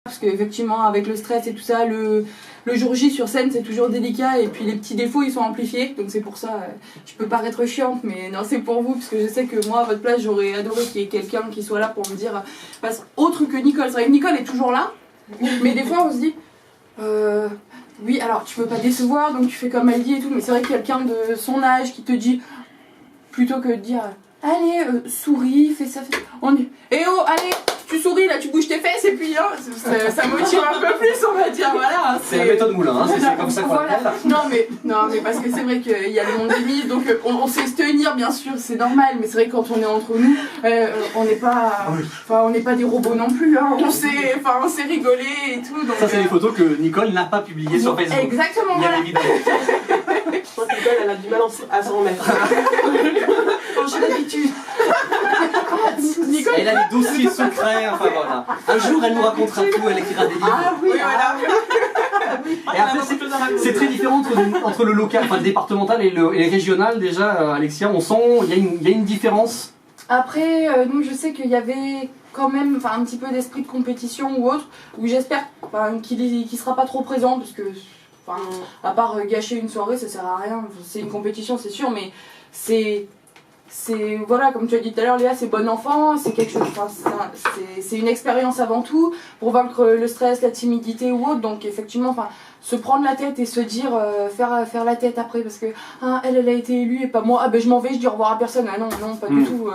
Parce qu'effectivement, avec le stress et tout ça, le jour J sur scène, c'est toujours délicat. Et puis les petits défauts, ils sont amplifiés. Donc c'est pour ça, je peux paraître chiante, mais non, c'est pour vous. Parce que je sais que moi, à votre place, j'aurais adoré qu'il y ait quelqu'un qui soit là pour me dire... Parce autre que Nicole, c'est vrai que Nicole est toujours là. Mais des fois, on se dit... oui, alors tu peux pas décevoir, donc tu fais comme elle dit et tout. Mais c'est vrai que quelqu'un de son âge qui te dit... Plutôt que de dire... Allez, souris, fais ça, fais ça. On dit... Eh oh, allez, tu souris, là, tu bouges tes fesses, et puis hein, ça motive un peu plus, on va dire, voilà. C'est la méthode Moulin, hein, c'est comme ça qu'on voilà. l'appelle. Non, mais parce que c'est vrai qu'il y a le monde des mythes, donc on sait se tenir, bien sûr, c'est normal, mais c'est vrai que quand on est entre nous, on n'est pas... Enfin, on n'est pas des robots non plus, hein, on sait rigoler et tout. Donc, ça, c'est des photos que Nicole n'a pas publiées sur Facebook. Exactement, bien voilà. évidemment. Je pense que Nicole, elle a du mal à s'en remettre. J'ai l'habitude. Elle a des dossiers secrets, enfin voilà. Un jour, elle nous racontera tout, elle écrira des livres. Ah oui, voilà. Et après, c'est très différent entre le local, enfin le départemental et le régional. Déjà, Alexia, on sent il y a une différence. Après, nous, je sais qu'il y avait quand même un petit peu d'esprit de compétition ou autre, où j'espère qu'il sera pas trop présent, parce que, à part gâcher une soirée, ça sert à rien. C'est une compétition, c'est sûr, mais c'est voilà, comme tu as dit tout à l'heure, Léa, c'est bon enfant, c'est quelque chose, c'est une expérience avant tout pour vaincre le stress, la timidité ou autre. Donc effectivement, se prendre la tête et se dire faire la tête après, parce que elle a été élue et pas moi, ah ben je m'en vais, je dis au revoir à personne. Ah non, pas du tout.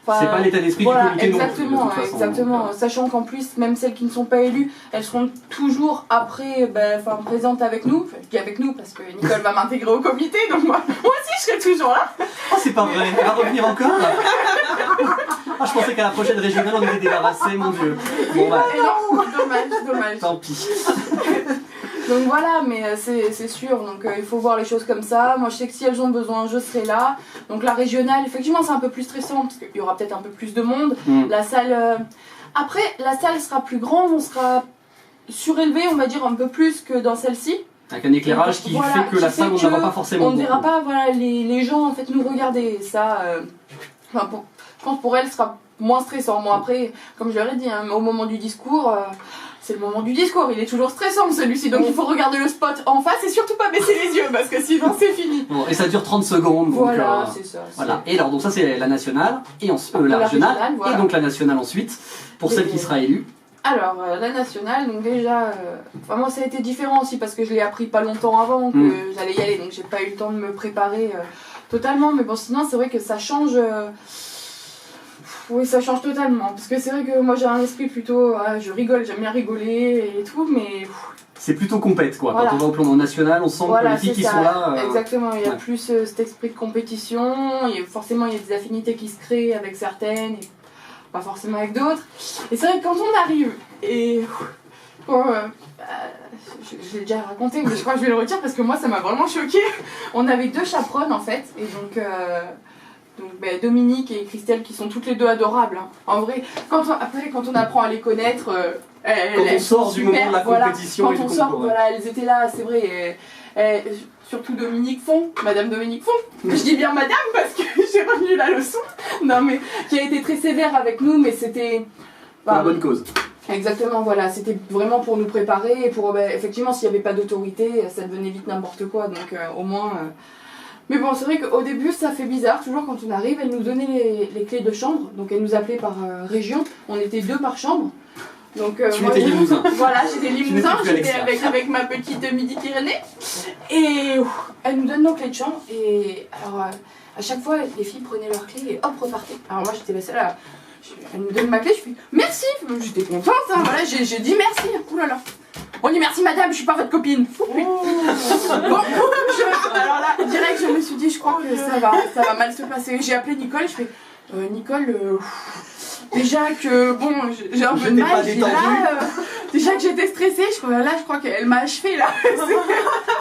C'est pas l'état d'esprit du comité non plus, de toute façon. Exactement, sachant qu'en plus, même celles qui ne sont pas élues, elles seront toujours après présentes avec nous. Enfin, je dis avec nous parce que Nicole va m'intégrer au comité, donc moi aussi je serai toujours là. Oh, c'est pas vrai, elle va revenir encore. Ah, je pensais qu'à la prochaine régionale on était débarrassé, mon Dieu. Bon bah. Non, dommage. Tant pis. Donc voilà, mais c'est sûr, donc il faut voir les choses comme ça. Moi je sais que si elles ont besoin, je serai là. Donc la régionale, effectivement c'est un peu plus stressant parce qu'il y aura peut-être un peu plus de monde. La salle... Après, la salle sera plus grande, on sera surélevé, on va dire un peu plus que dans celle-ci. Avec un éclairage qui fait que la salle, on ne verra pas forcément. On ne verra pas les gens en fait nous regarder. Ça, je pense pour elle, ce sera moins stressant. Moi après, comme je leur ai dit, au moment du discours... c'est le moment du discours, il est toujours stressant celui-ci, donc il faut regarder le spot en face et surtout pas baisser les yeux parce que sinon c'est fini. Bon, et ça dure 30 secondes. Voilà, c'est ça. Voilà. Et alors, donc ça c'est la nationale, et la régionale, voilà. Et donc la nationale ensuite, pour celle qui sera élue. Alors, la nationale, donc déjà, moi ça a été différent aussi parce que je l'ai appris pas longtemps avant que j'allais y aller, donc j'ai pas eu le temps de me préparer totalement, mais bon sinon c'est vrai que ça change... Oui, ça change totalement, parce que c'est vrai que moi j'ai un esprit plutôt, je rigole, j'aime bien rigoler et tout, mais... C'est plutôt compète quoi, voilà. Quand on va au plan national, on sent que les filles qui sont là... Exactement, il y a plus cet esprit de compétition, forcément il y a des affinités qui se créent avec certaines, et pas forcément avec d'autres. Et c'est vrai que quand on arrive, et... je l'ai déjà raconté, mais je crois que je vais le retirer parce que moi ça m'a vraiment choquée. On avait 2 chaperones en fait, et donc Dominique et Christelle qui sont toutes les 2 adorables. Hein. En vrai, quand on apprend à les connaître, quand on sort du moment de la compétition voilà, et quand du on sort, concours, voilà, elles étaient là, c'est vrai. Surtout Dominique Font, Madame Dominique Font. Je dis bien Madame parce que j'ai retenu la leçon. Non mais qui a été très sévère avec nous, mais c'était pour la bonne cause. Exactement, voilà, c'était vraiment pour nous préparer et pour effectivement s'il n'y avait pas d'autorité, ça devenait vite n'importe quoi, donc au moins. Mais bon, c'est vrai qu'au début, ça fait bizarre. Toujours quand on arrive, elle nous donnait les clés de chambre. Donc elle nous appelait par région. On était 2 par chambre. Donc, tu étais limousin. Voilà, j'étais limousin. J'étais avec ma petite Midi-Pyrénées. Et elle nous donne nos clés de chambre. Et alors, à chaque fois, les filles prenaient leurs clés et hop, repartaient. Alors moi, j'étais la seule à... Elle me donne ma clé, je fais merci. J'étais contente, hein, voilà, j'ai dit merci. Ouh là là. On dit merci madame, je suis pas votre copine. Bon, alors là, direct, je me suis dit, je crois que ça va mal se passer. J'ai appelé Nicole, je fais Nicole, déjà que bon, j'ai un peu de mal. Déjà que j'étais stressée, je crois qu'elle m'a achevé là.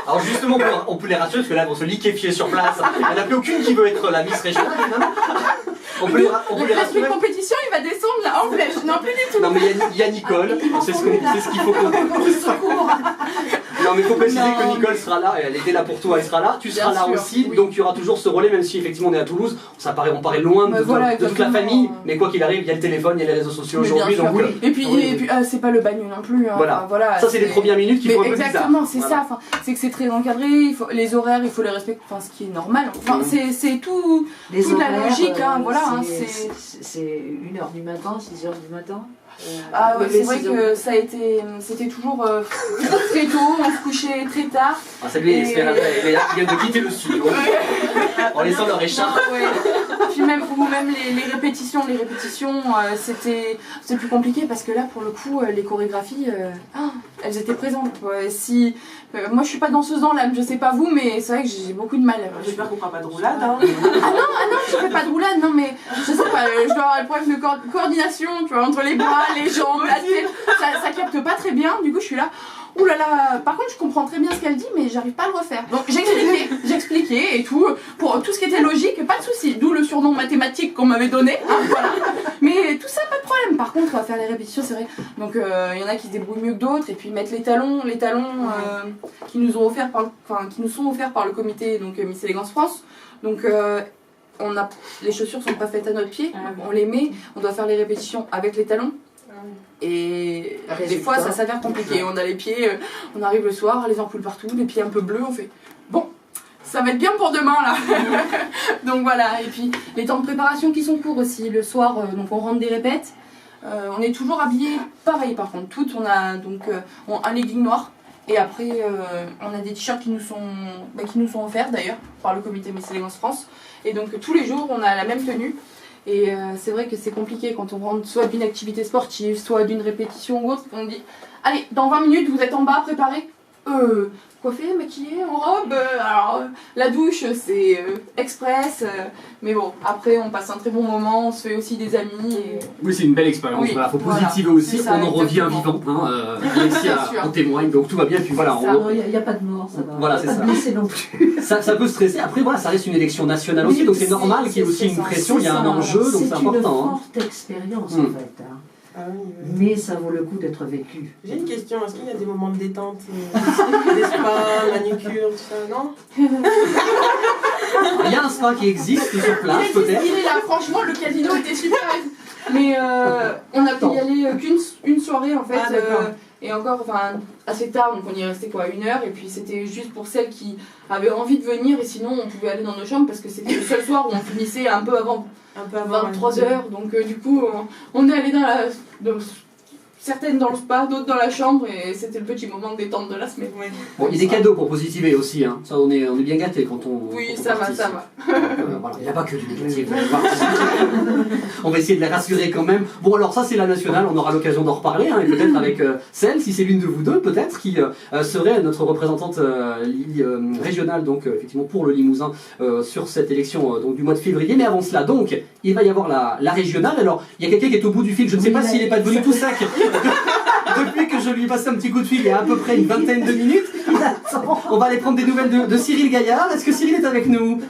Alors justement, on peut les rassurer parce que là, on se liquéfier sur place. Il n'y en a plus aucune qui veut être la Miss Régionale. On peut les rassurer. L'esprit de compétition, il va descendre là en flèche. Non, plus du tout. Non, mais il y a Nicole, c'est ce qu'il faut qu'on... Non, mais il faut préciser que Nicole sera là, elle était là pour toi, elle sera là, tu seras Bien là sûr, aussi, oui. donc il y aura toujours ce relais, même si effectivement on est à Toulouse, on paraît loin de, Voilà, de toute la exactement. famille, mais quoi qu'il arrive, il y a le téléphone, il y a les réseaux sociaux Mais aujourd'hui, bien donc sûr. Et puis, c'est pas le bagne non plus. Hein. Voilà. Enfin, voilà, ça c'est les premières minutes qui mais font un peu exactement, bizarre. c'est Voilà. ça. Enfin, c'est que c'est très encadré. Les horaires, il faut les respecter. Enfin, ce qui est normal. Enfin, c'est tout. Les toute la horaires, logique, hein, voilà, hein, c'est 1h du matin, 6h du matin. Ah ouais, mais c'est vrai c'est- que c'était toujours très tôt. On se couchait très tard. Ah, salut les Esmeralda et Léa qui viennent de quitter le studio en laissant leur écharpe. Ouais. Puis même les répétitions, c'était plus compliqué parce que là pour le coup les chorégraphies elles étaient présentes quoi. Si moi je suis pas danseuse dans l'âme, je sais pas vous mais c'est vrai que j'ai beaucoup de mal. J'espère qu'on fera pas de roulade. Hein. Ah non, je fais pas de roulade, non mais je sais pas, je dois avoir le problème de coordination, tu vois, entre les bras, les jambes, la tête, ça capte pas très bien, du coup je suis là. Ouh là là, par contre je comprends très bien ce qu'elle dit mais j'arrive pas à le refaire. Donc j'expliquais et tout, pour tout ce qui était logique, pas de souci, d'où le surnom mathématique qu'on m'avait donné, hein, voilà. Mais tout ça pas de problème, par contre faire les répétitions c'est vrai. Donc il y en a qui se débrouillent mieux que d'autres et puis mettre les talons qui nous sont offerts par le comité donc Miss Élégance France. Donc les chaussures sont pas faites à notre pied, on les met, on doit faire les répétitions avec les talons. Et des fois ça s'avère compliqué, on a les pieds, on arrive le soir, les ampoules partout, les pieds un peu bleus, on fait bon, ça va être bien pour demain là. Donc voilà, et puis les temps de préparation qui sont courts aussi, le soir donc on rentre des répètes, on est toujours habillés pareil par contre, toutes on a donc un legging noir et après on a des t-shirts qui nous sont offerts d'ailleurs par le comité Miss Élégance France et donc tous les jours on a la même tenue. Et c'est vrai que c'est compliqué quand on rentre soit d'une activité sportive, soit d'une répétition ou autre. On dit, allez, dans 20 minutes, vous êtes en bas, préparés. Coiffé, maquillé, en robe. Alors, la douche, c'est express. Mais bon, après, on passe un très bon moment, on se fait aussi des amis. Et... Oui, c'est une belle expérience. Oui, Voilà, faut voilà, positiver aussi. ça, On en revient exactement. vivant. Alexia Bien sûr. en témoigne, donc tout va bien. Puis voilà, C'est ça. Il n'y a pas de mort, ça va. Voilà, c'est pas ça. de blessé non plus. ça peut stresser. Après, voilà, ça reste une élection nationale aussi, Oui, donc c'est c'est- normal qu'il y ait c'est aussi une ça. pression. Il y a un enjeu, donc c'est important. C'est une Hein. forte expérience Mm. en fait. Hein. Ah oui, oui. Mais ça vaut le coup d'être vécu. J'ai une question, est-ce qu'il y a des moments de détente, des spas, manucure, tout ça, non? Il y a un spa qui existe sur place, peut-être. Il est là, franchement, le casino était super. Mais on a pu y aller qu'une soirée en fait. Ah, d'accord. Et encore, enfin, assez tard, donc on y est resté quoi, 1 heure. Et puis c'était juste pour celles qui avaient envie de venir. Et sinon, on pouvait aller dans nos chambres parce que c'était le seul soir où on finissait un peu avant Un peu avant 23h. Donc du coup, on est allé certaines dans le spa, d'autres dans la chambre. Et c'était le petit moment de détente de la semaine. Ouais. Bon, il y a des cadeaux pour positiver aussi. Hein. Ça, on est bien gâtés quand on. Oui, quand on ça va, participe. ça va. Voilà, il n'y a pas que du négatif. On va essayer de la rassurer quand même. Bon, alors ça, c'est la nationale. On aura l'occasion d'en reparler. Hein, et peut-être avec celle, si c'est l'une de vous deux, peut-être, qui serait notre représentante régionale, donc effectivement pour le Limousin, sur cette élection donc, du mois de février. Mais avant cela, donc, il va y avoir la régionale. Alors, il y a quelqu'un qui est au bout du fil. Je ne sais pas s'il n'est pas devenu tout sec. Depuis que je lui ai passé un petit coup de fil il y a à peu près une vingtaine de minutes, on va aller prendre des nouvelles de Cyril Gaillard. Est-ce que Cyril est avec nous?